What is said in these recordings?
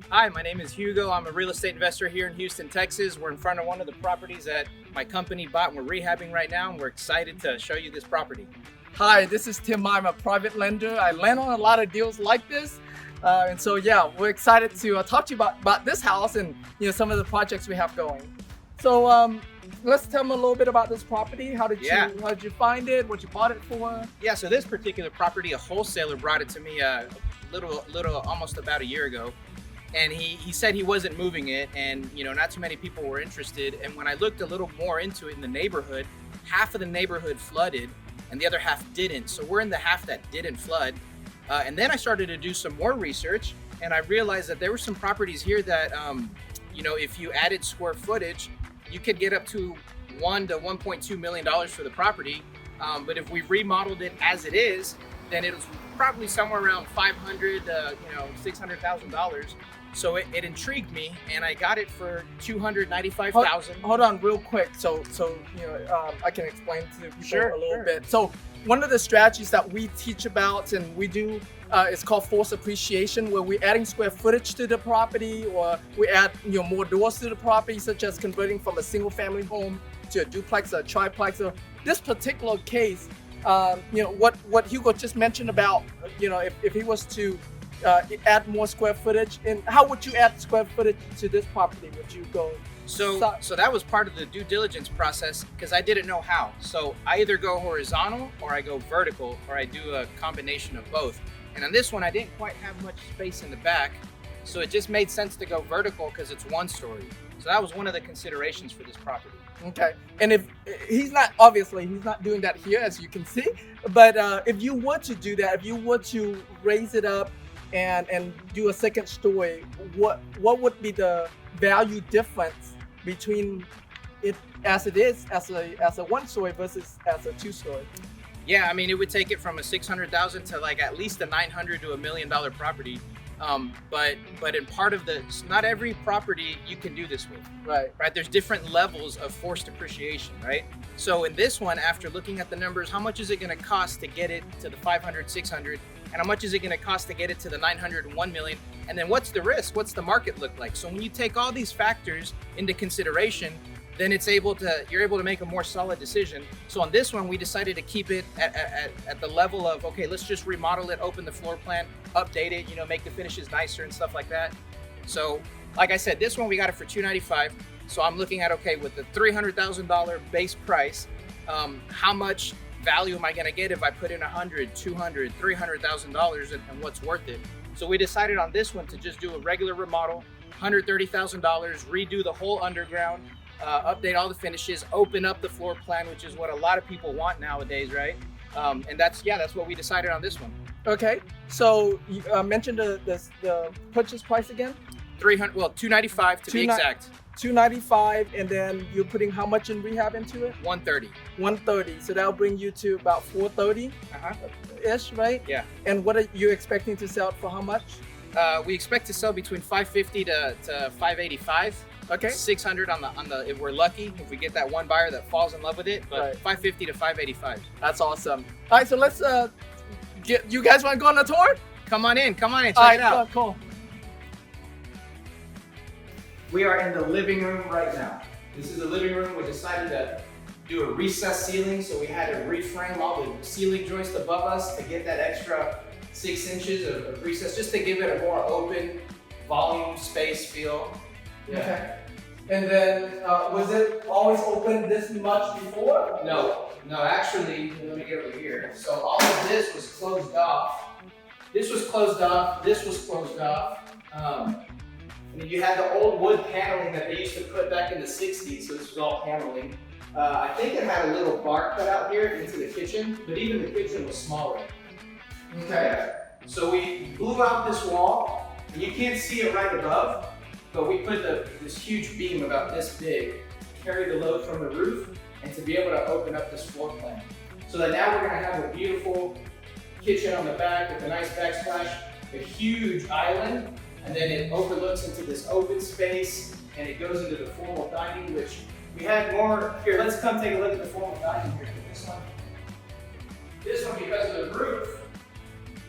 Hi, my name is Hugo. I'm a real estate investor here in Houston, Texas. We're in front of one of the properties that my company bought and we're rehabbing right now, and we're excited to show you this property. Hi, this is Tim. I'm a private lender. I lend on a lot of deals like this. And so, yeah, we're excited to talk to you about this house and some of the projects we have going. So let's tell them a little bit about this property. How did you find it? What you bought it for? Yeah, so this particular property, a wholesaler brought it to me a little almost about a year ago. And he said he wasn't moving it, and not too many people were interested. And when I looked a little more into it in the neighborhood, half of the neighborhood flooded and the other half didn't. So we're in the half that didn't flood. And then I started to do some more research, and I realized that there were some properties here that, if you added square footage, you could get up to $1 to $1.2 million for the property. But if we remodeled it as it is, then it was probably somewhere around $500,000 to $600,000. So it intrigued me, and I got it for $295,000. Hold on, real quick. So I can explain to people a little bit. So one of the strategies that we teach about and we do is called forced appreciation, where we're adding square footage to the property, or we add more doors to the property, such as converting from a single family home to a duplex or a triplex. So this particular case, what Hugo just mentioned about, if he was to add more square footage, and how would you add square footage to this property? Would you go? So that was part of the due diligence process, because I didn't know how. So I either go horizontal or I go vertical, or I do a combination of both. And on this one, I didn't quite have much space in the back, so it just made sense to go vertical because it's one story. So that was one of the considerations for this property. Okay, and if he's not doing that here, as you can see, but if you were to do that, if you were to raise it up and do a second story, what would be the value difference between it as it is as a one story versus as a two story? Yeah, I mean, it would take it from a $600,000 to like at least a $900,000 to $1 million property. But in part of not every property you can do this with. Right. There's different levels of forced appreciation, right? So in this one, after looking at the numbers, how much is it going to cost to get it to the 500, 600, and how much is it going to cost to get it to the 900 and 1 million? And then what's the risk? What's the market look like? So when you take all these factors into consideration, then you're able to make a more solid decision. So on this one, we decided to keep it at the level of, okay, let's just remodel it, open the floor plan, update it, make the finishes nicer and stuff like that. So like I said, this one we got it for $295,000. So I'm looking at, okay, with the $300,000 base price, how much value am I gonna get if I put in $100,000, $200,000, $300,000 and what's worth it? So we decided on this one to just do a regular remodel, $130,000, redo the whole underground, update all the finishes, open up the floor plan, which is what a lot of people want nowadays, right? And that's what we decided on this one. Okay, so you mentioned the purchase price again? $295,000 to be exact. $295,000, and then you're putting how much in rehab into it? $130,000. $130,000. So that'll bring you to about $430,000 ish, right? Yeah. And what are you expecting to sell it for? How much? We expect to sell between $550,000 to $585,000. Okay. $600,000 on the if we're lucky, if we get that one buyer that falls in love with it, but right. $550,000 to $585,000. That's awesome. All right, so let's you guys want to go on a tour? Come on in, check it out. Cool. We are in the living room right now. This is the living room. We decided to do a recessed ceiling, so we had to reframe all the ceiling joists above us to get that extra 6 inches of recess, just to give it a more open volume space feel. Yeah. Okay. And then, was it always open this much before? No, actually, let me get over here. So all of this was closed off. This was closed off, this was closed off. And then you had the old wood paneling that they used to put back in the 60s, so this was all paneling. I think it had a little bar cut out here into the kitchen, but even the kitchen was smaller. Okay. So we blew out this wall, and you can't see it right above, but we put this huge beam about this big to carry the load from the roof and to be able to open up this floor plan. So that now we're gonna have a beautiful kitchen on the back with a nice backsplash, a huge island, and then it overlooks into this open space and it goes into the formal dining, which we had more. Here, let's come take a look at the formal dining here. This one, because of the roof,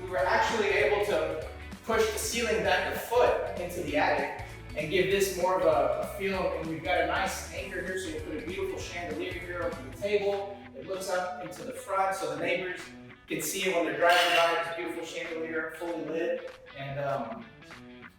we were actually able to push the ceiling back a foot into the attic and give this more of a feel. And we've got a nice anchor here, so we'll put a beautiful chandelier here over the table. It looks up into the front, so the neighbors can see it when they're driving by. This beautiful chandelier, fully lit. And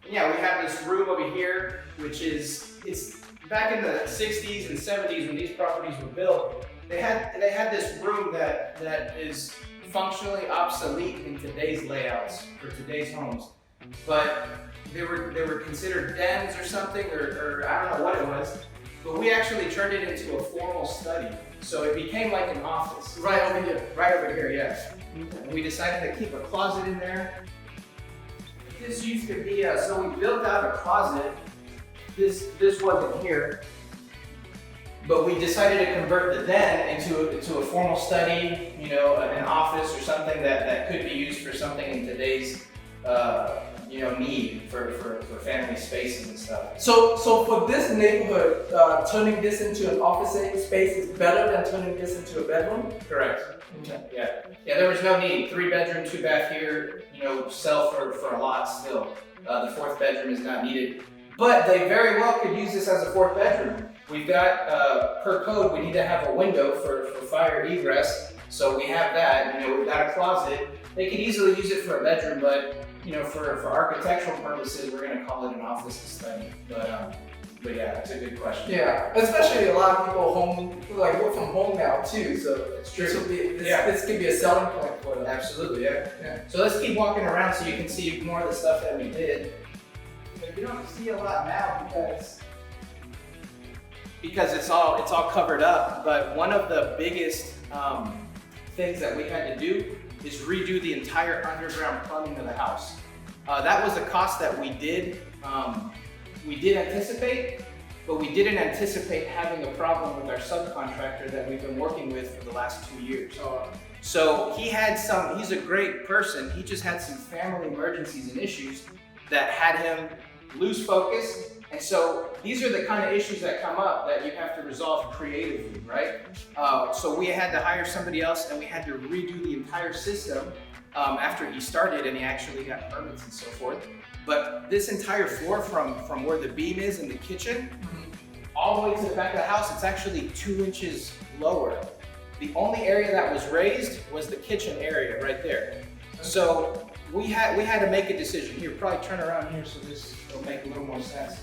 yeah, we have this room over here, which it's back in the 60s and 70s when these properties were built. They had this room that is functionally obsolete in today's layouts for today's homes, but they were considered dens or something, or I don't know what it was. But we actually turned it into a formal study, so it became like an office. Right over here. Right over here, yes. And we decided to keep a closet in there. This used to be so we built out a closet. This wasn't here, but we decided to convert the den into a formal study, you know, an office or something that could be used for something in today's you know, need for family spaces and stuff. So for this neighborhood, turning this into an office space is better than turning this into a bedroom? Correct. Okay. Yeah. Yeah, there was no need. 3 bedroom, 2 bath here, you know, sell for a lot still. The 4th bedroom is not needed. But they very well could use this as a 4th bedroom. We've got, per code, we need to have a window for fire egress. So we have that, you know, we've got a closet. They could easily use it for a bedroom, but, you know, for architectural purposes, we're gonna call it an office study. But yeah, it's a good question. Yeah, especially a lot of people work from home now too, so It's true. this could be a selling point for them. Absolutely, yeah. Yeah. So let's keep walking around so you can see more of the stuff that we did. But you don't see a lot now because it's all covered up. But one of the biggest things that we had to do is redo the entire underground plumbing of the house. That was a cost that we did anticipate, but we didn't anticipate having a problem with our subcontractor that we've been working with for the last 2 years. So he's a great person. He just had some family emergencies and issues that had him lose focus. And so these are the kind of issues that come up that you have to resolve creatively, right? So we had to hire somebody else and we had to redo the entire system after he started and he actually got permits and so forth. But this entire floor from where the beam is in the kitchen, all the way to the back of the house, it's actually 2 inches lower. The only area that was raised was the kitchen area right there. So we had to make a decision. Here, probably turn around here so this will make a little more sense.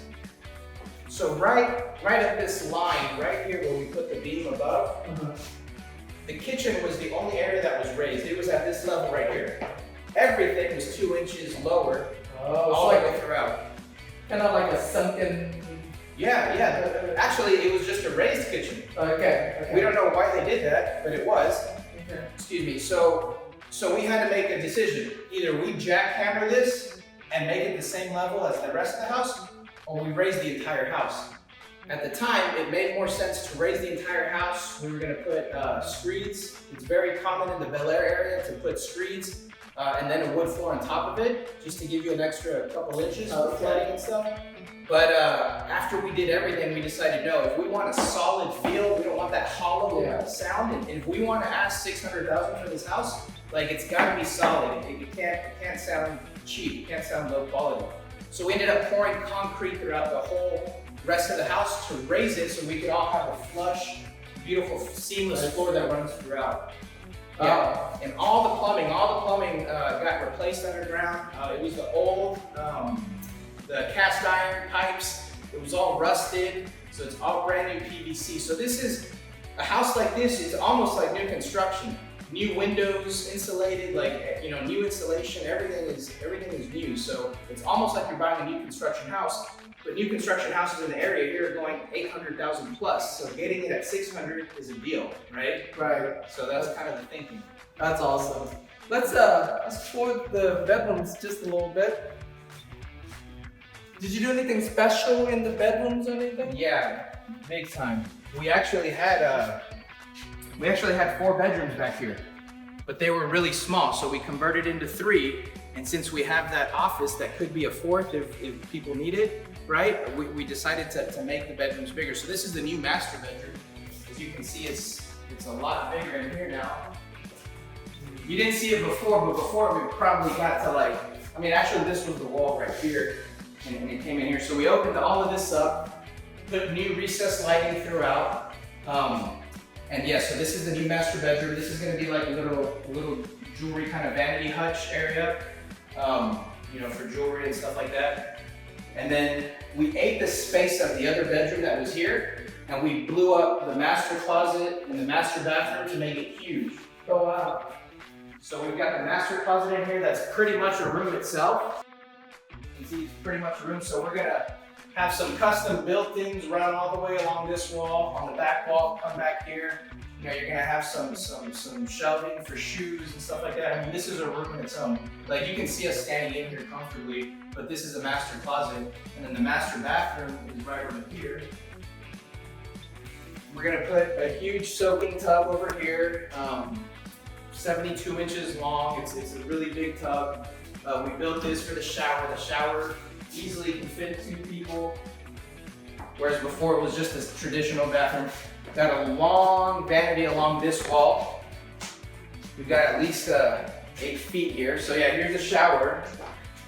So right at this line, right here where we put the beam above, the kitchen was the only area that was raised. It was at this level right here. Everything was 2 inches lower all the way throughout. Kind of like a sunken. Yeah. Actually, it was just a raised kitchen. Okay. We don't know why they did that, but it was. Okay. Excuse me. So we had to make a decision. Either we jackhammer this and make it the same level as the rest of the house, or we raise the entire house. At the time, it made more sense to raise the entire house. We were gonna put screeds. It's very common in the Bel Air area to put screeds and then a wood floor on top of it, just to give you an extra couple inches for flooding and stuff. But after we did everything, we decided, no, if we want a solid feel, we don't want that hollow sound, and if we want to ask $600,000 for this house, like, it's got to be solid. It can't sound cheap. It can't sound low quality. So we ended up pouring concrete throughout the whole rest of the house to raise it so we could all have a flush, beautiful, seamless floor that runs throughout. Yeah, and all the plumbing got replaced underground. It was the old, the cast iron pipes. It was all rusted, so it's all brand new PVC. So this is a house like this. It's almost like new construction. New windows, insulated, like, you know, new insulation. Everything is new. So it's almost like you're buying a new construction house. But new construction houses in the area here are going 800,000 plus. So getting it at 600 is a deal, right? Right. So that's kind of the thinking. That's awesome. Let's tour the bedrooms just a little bit. Did you do anything special in the bedrooms or anything? Yeah, big time. We actually had 4 bedrooms back here, but they were really small, so we converted into 3. And since we have that office that could be a 4th if people need it, right? We decided to make the bedrooms bigger. So this is the new master bedroom. As you can see, it's a lot bigger in here now. You didn't see it before, but before we probably got to actually this was the wall right here. and it came in here. So we opened all of this up, put new recessed lighting throughout. And yeah, so this is the new master bedroom. This is gonna be like a little jewelry kind of vanity hutch area, you know, for jewelry and stuff like that. And then we ate the space of the other bedroom that was here, and we blew up the master closet and the master bathroom to make it huge. Oh wow. So we've got the master closet in here that's pretty much a room itself. You can see it's pretty much a room, so we're gonna have some custom built things run all the way along this wall. On the back wall, come back here. You know, you're gonna have some shelving for shoes and stuff like that. I mean, this is a room in its own. Like, you can see us standing in here comfortably, but this is a master closet. And then the master bathroom is right over here. We're gonna put a huge soaking tub over here, 72 inches long. It's a really big tub. We built this for the shower. The shower easily can fit 2 people, whereas before it was just a traditional bathroom. Got a long vanity along this wall. We've got at least 8 feet here. So yeah, here's the shower,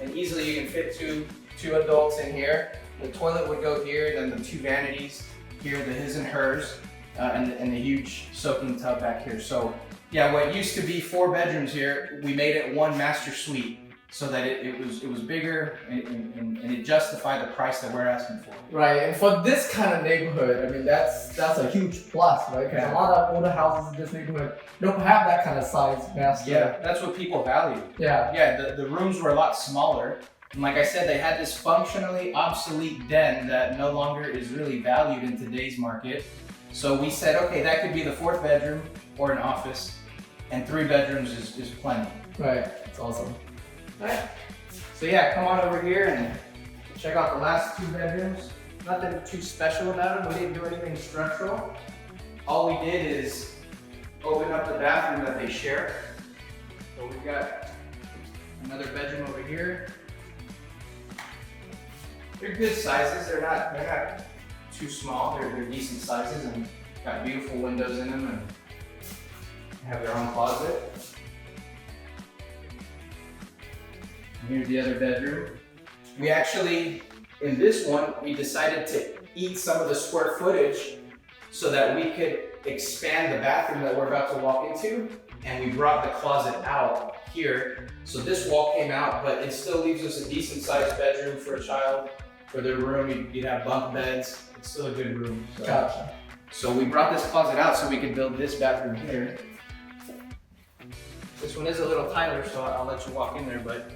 and easily you can fit two adults in here. The toilet would go here, then the 2 vanities here, the his and hers, and the huge soaking tub back here. So yeah, what used to be 4 bedrooms here, we made it 1 master suite, so that it was bigger and it justified the price that we're asking for. Right, and for this kind of neighborhood, I mean, that's a huge plus, right? Because a lot of older houses in this neighborhood don't have that kind of size master. Yeah, that's what people value. Yeah. Yeah, the rooms were a lot smaller. And like I said, they had this functionally obsolete den that no longer is really valued in today's market. So we said, okay, that could be the 4th bedroom or an office, and 3 bedrooms is plenty. Right, that's awesome. Right. So yeah, come on over here and check out the last 2 bedrooms. Nothing too special about them. We didn't do anything structural. All we did is open up the bathroom that they share. So we've got another bedroom over here. They're good sizes. They're not too small. They're decent sizes and got beautiful windows in them and have their own closet. Here's the other bedroom. We actually, in this one, we decided to eat some of the square footage so that we could expand the bathroom that we're about to walk into, and we brought the closet out here. So this wall came out, but it still leaves us a decent sized bedroom for a child. For their room, you'd have bunk beds. It's still a good room. So. Gotcha. So we brought this closet out so we could build this bathroom here. This one is a little tighter, so I'll let you walk in there, but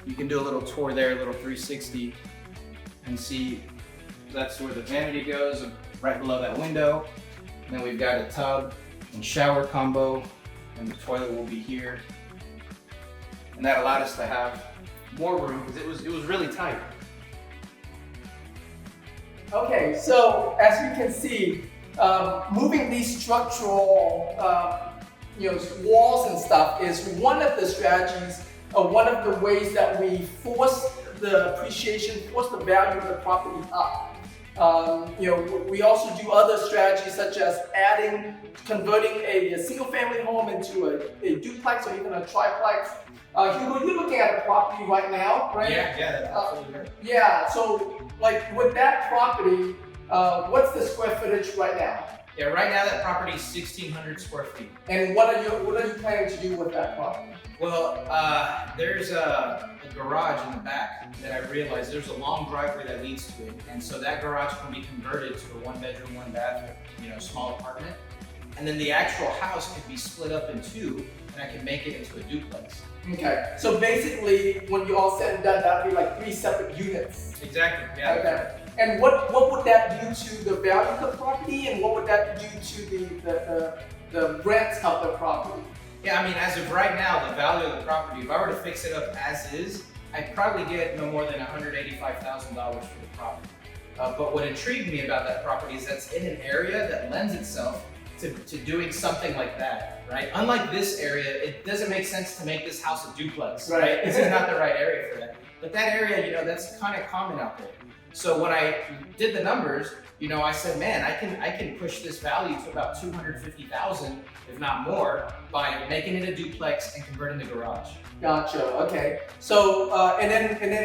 you can do a little tour there, a little 360, and see that's where the vanity goes, right below that window. And then we've got a tub and shower combo, and the toilet will be here. And that allowed us to have more room because it was really tight. Okay, so as you can see, moving these structural walls and stuff is one of the strategies, one of the ways that we force the appreciation, force the value of the property up. We also do other strategies such as converting a single family home into a duplex or even a triplex. Hugo, you're looking at a property right now, right? Yeah, that's absolutely right. Yeah, so like with that property, what's the square footage right now? Yeah, right now that property is 1,600 square feet. And what are you planning to do with that property? Well, there's a garage in the back that I realized there's a long driveway that leads to it, and so that garage can be converted to a 1-bedroom, 1-bath, small apartment. And then the actual house could be split up in 2, and I could make it into a duplex. Okay, so basically, when you're all said and done, that'd be like 3 separate units. Exactly. Yeah. Okay. And what would that do to the value of the property, and what would that do to the rent of the property? Yeah, I mean, as of right now, the value of the property, if I were to fix it up as is, I'd probably get no more than $185,000 for the property. But what intrigued me about that property is that's in an area that lends itself to doing something like that, right? Unlike this area, it doesn't make sense to make this house a duplex, right? This is not the right area for that. But that area, that's kind of common out there. So when I did the numbers, I said, man, I can push this value to about $250,000, if not more, by making it a duplex and converting the garage. Gotcha. Okay. So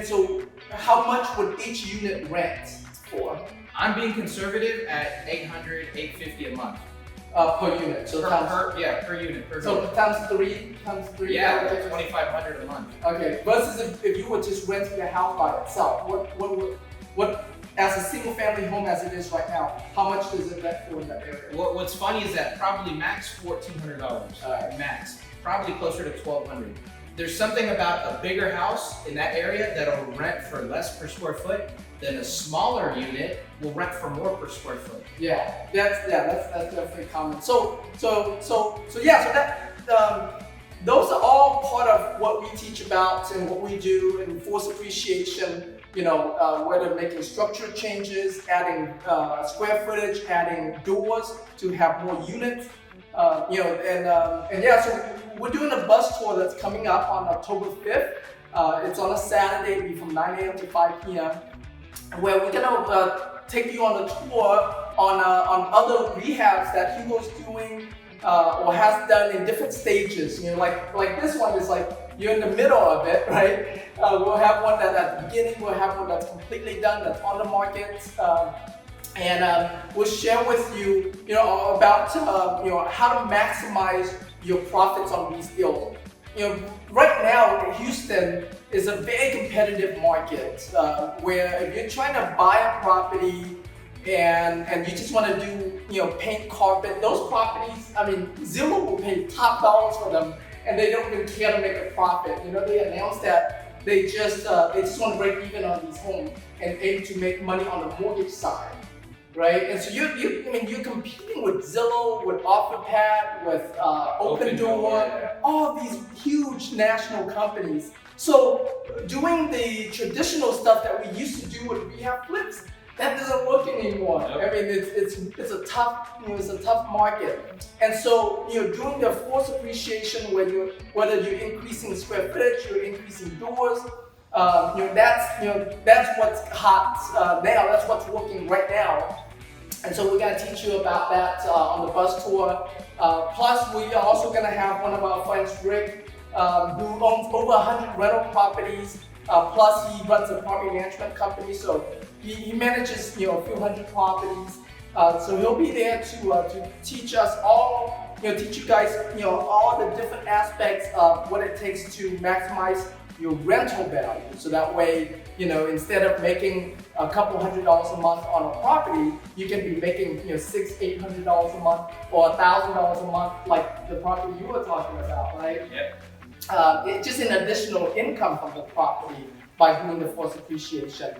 so how much would each unit rent for I'm being conservative at 800, 850 a month. Per unit? So Per unit. So times three. Yeah, 2,500 a month. Okay. Versus if you were just renting the house by itself, what as a single family home as it is right now, how much does it rent for in that area? What's funny is that probably max $1,400. Max. Probably closer to $1,200. There's something about a bigger house in that area that'll rent for less per square foot than a smaller unit will rent for more per square foot. Yeah, that's definitely common. So that those are all part of what we teach about and what we do in force appreciation. You know, whether making structural changes, adding square footage, adding doors to have more units. You know, and yeah, so we're doing a bus tour that's coming up on October 5th. It's on a Saturday, it'll be from 9 a.m. to 5 p.m. where we're gonna take you on a tour on other rehabs that Hugo's doing or has done in different stages. You know, like this one is like you're in the middle of it, right? We'll have one that's at the beginning. We'll have one that's completely done, that's on the market. And we'll share with you, you know, about you know, how to maximize your profits on these deals. You know, right now Houston is a very competitive market where if you're trying to buy a property and you just want to do, you know, paint, carpet, those properties, I mean, Zillow will pay top dollars for them and they don't even care to make a profit. You know, they announced that they just want to break even on these homes and aim to make money on the mortgage side. Right, and so you're competing with Zillow, with OfferPad, with Opendoor, all of these huge national companies. So doing the traditional stuff that we used to do with rehab flips, that doesn't work anymore. Nope. I mean, it's a tough, you know, it's a tough market. And so, you know, doing the force appreciation, whether you're increasing square footage, you're increasing doors. You know, that's what's hot now. That's what's working right now. And so we're going to teach you about that on the bus tour. Plus, we are also going to have one of our friends, Rick, who owns over 100 rental properties. Plus, he runs a property management company, so he manages, you know, a few hundred properties. So he'll be there to teach us all, you know, teach you guys, you know, all the different aspects of what it takes to maximize your rental value. So that way, you know, instead of making a couple $100s a month on a property, you can be making, you know, $600-800 a month or $1,000 a month, like the property you were talking about, right? Yep. It's just an additional income from the property by doing the force appreciation.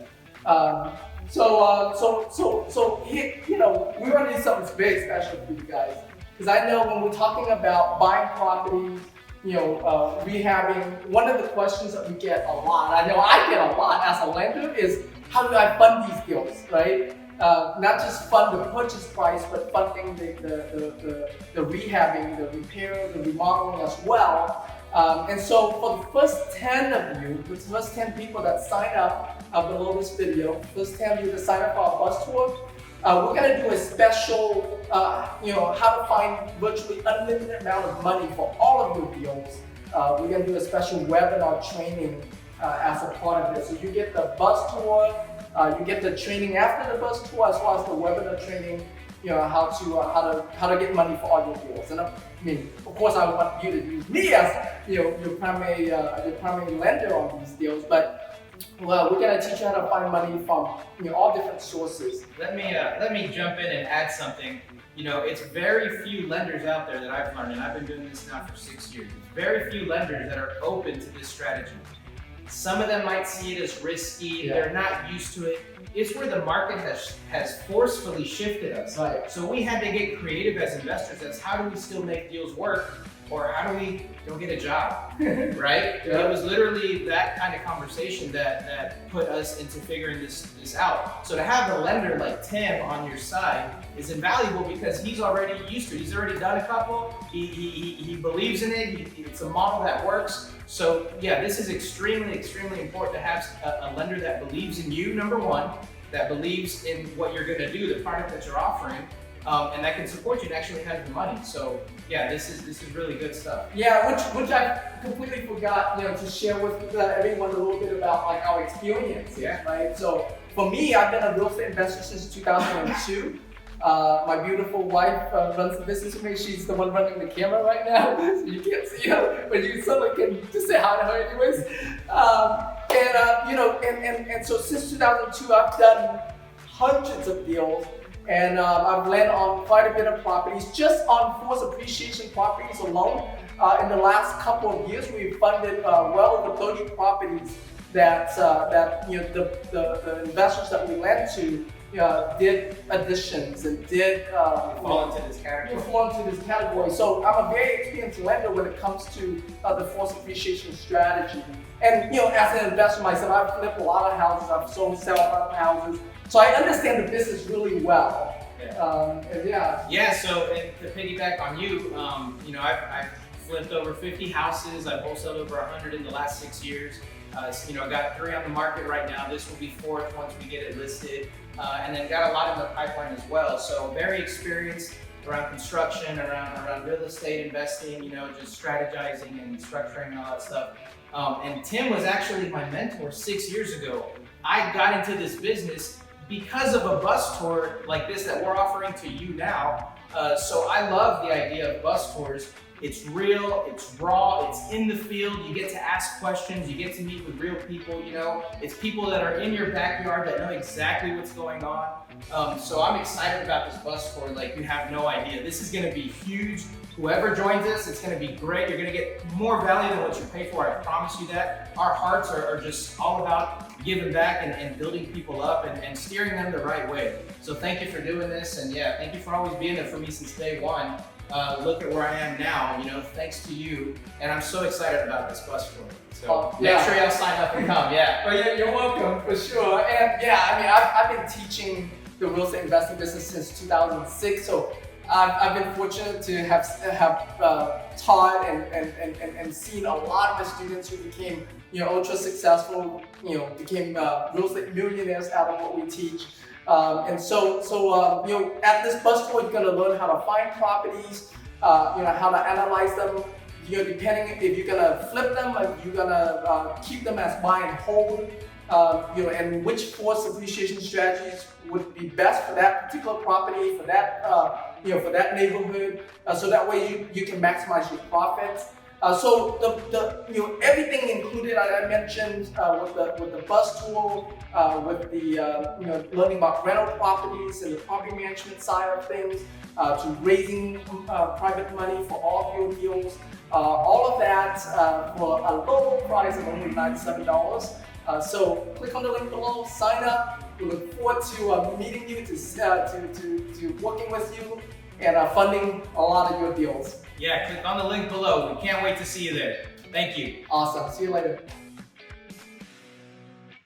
So here, you know, we want to do something very special for you guys, because I know when we're talking about buying properties, you know, rehabbing, one of the questions that we get a lot, I know I get a lot as a lender, is how do I fund these deals, right? Not just fund the purchase price, but funding the rehabbing, the repair, the remodeling as well. And so for the first 10 of you, the first 10 people that sign up below this video, first 10 of you that sign up for our bus tour, we're going to do a special, you know, how to find virtually unlimited amount of money for all of your deals. We're going to do a special webinar training as a part of this. So you get the bus tour, you get the training after the bus tour, as well as the webinar training, you know, how to get money for all your deals. And I mean, of course, I want you to use me as, you know, your primary lender on these deals, but well, we're gonna teach you how to find money from, you know, all different sources. Let me jump in and add something. You know, it's very few lenders out there that I've learned, and I've been doing this now for 6 years. Very few lenders that are open to this strategy. Some of them might see it as risky. Yeah. They're not used to it. It's where the market has forcefully shifted us. Right. So we had to get creative as investors as how do we still make deals work, or how do we go get a job, right? Yeah. It was literally that kind of conversation that put us into figuring this out. So to have a lender like Tim on your side is invaluable because he's already used to it. He's already done a couple. He believes in it. It's a model that works. So yeah, this is extremely, extremely important to have a lender that believes in you, number one, that believes in what you're gonna do, the product that you're offering, and that can support you and actually have the money. So yeah, this is really good stuff. Yeah, which I completely forgot, to share with everyone a little bit about like our experience. Yeah. Right. So for me, I've been a real estate investor since 2002. My beautiful wife runs the business with me. She's the one running the camera right now, so you can't see her, but you certainly can just say hi to her anyways. And so since 2002, I've done hundreds of deals, and I've lent on quite a bit of properties. Just on force appreciation properties alone, in the last couple of years, we've funded well over 30 properties that the investors that we lent to did additions and did Fall into this category. So I'm a very experienced lender when it comes to the force appreciation strategy. And as an investor myself, I've flipped a lot of houses. I've sold houses, so I understand the business really well. Yeah. So and to piggyback on you, I've flipped over 50 houses. I've wholesaled over 100 in the last 6 years. I got 3 on the market right now. This will be 4th once we get it listed. And then got a lot in the pipeline as well. So very experienced around construction, around real estate investing, just strategizing and structuring and all that stuff. And Tim was actually my mentor 6 years ago. I got into this business because of a bus tour like this that we're offering to you now. So I love the idea of bus tours. It's real, it's raw, it's in the field. You get to ask questions, you get to meet with real people, It's people that are in your backyard that know exactly what's going on. So I'm excited about this bus tour like you have no idea. This is gonna be huge. Whoever joins us, it's gonna be great. You're gonna get more value than what you pay for, I promise you that. Our hearts are just all about giving back and building people up and steering them the right way. So thank you for doing this, and yeah, thank you for always being there for me since day one. Look at where I am now, thanks to you. And I'm so excited about this bus tour. So make sure y'all sign up and come, yeah. Well, yeah, you're welcome, for sure. And yeah, I've been teaching the real estate investing business since 2006. So I've been fortunate to have taught and seen a lot of the students who became, ultra successful, became real estate millionaires out of what we teach. At this bus tour, you're gonna learn how to find properties, how to analyze them, depending if you're gonna flip them, if you're gonna keep them as buy and hold, and which force appreciation strategies would be best for that particular property, for that, for that neighborhood, so that way you can maximize your profits. So everything included I mentioned with the bus tour, with the learning about rental properties and the property management side of things, to raising private money for all of your deals, all of that for a low price of only $97. So click on the link below, sign up. We look forward to meeting you, to working with you, and funding a lot of your deals. Yeah, click on the link below. We can't wait to see you there. Thank you. Awesome. See you later.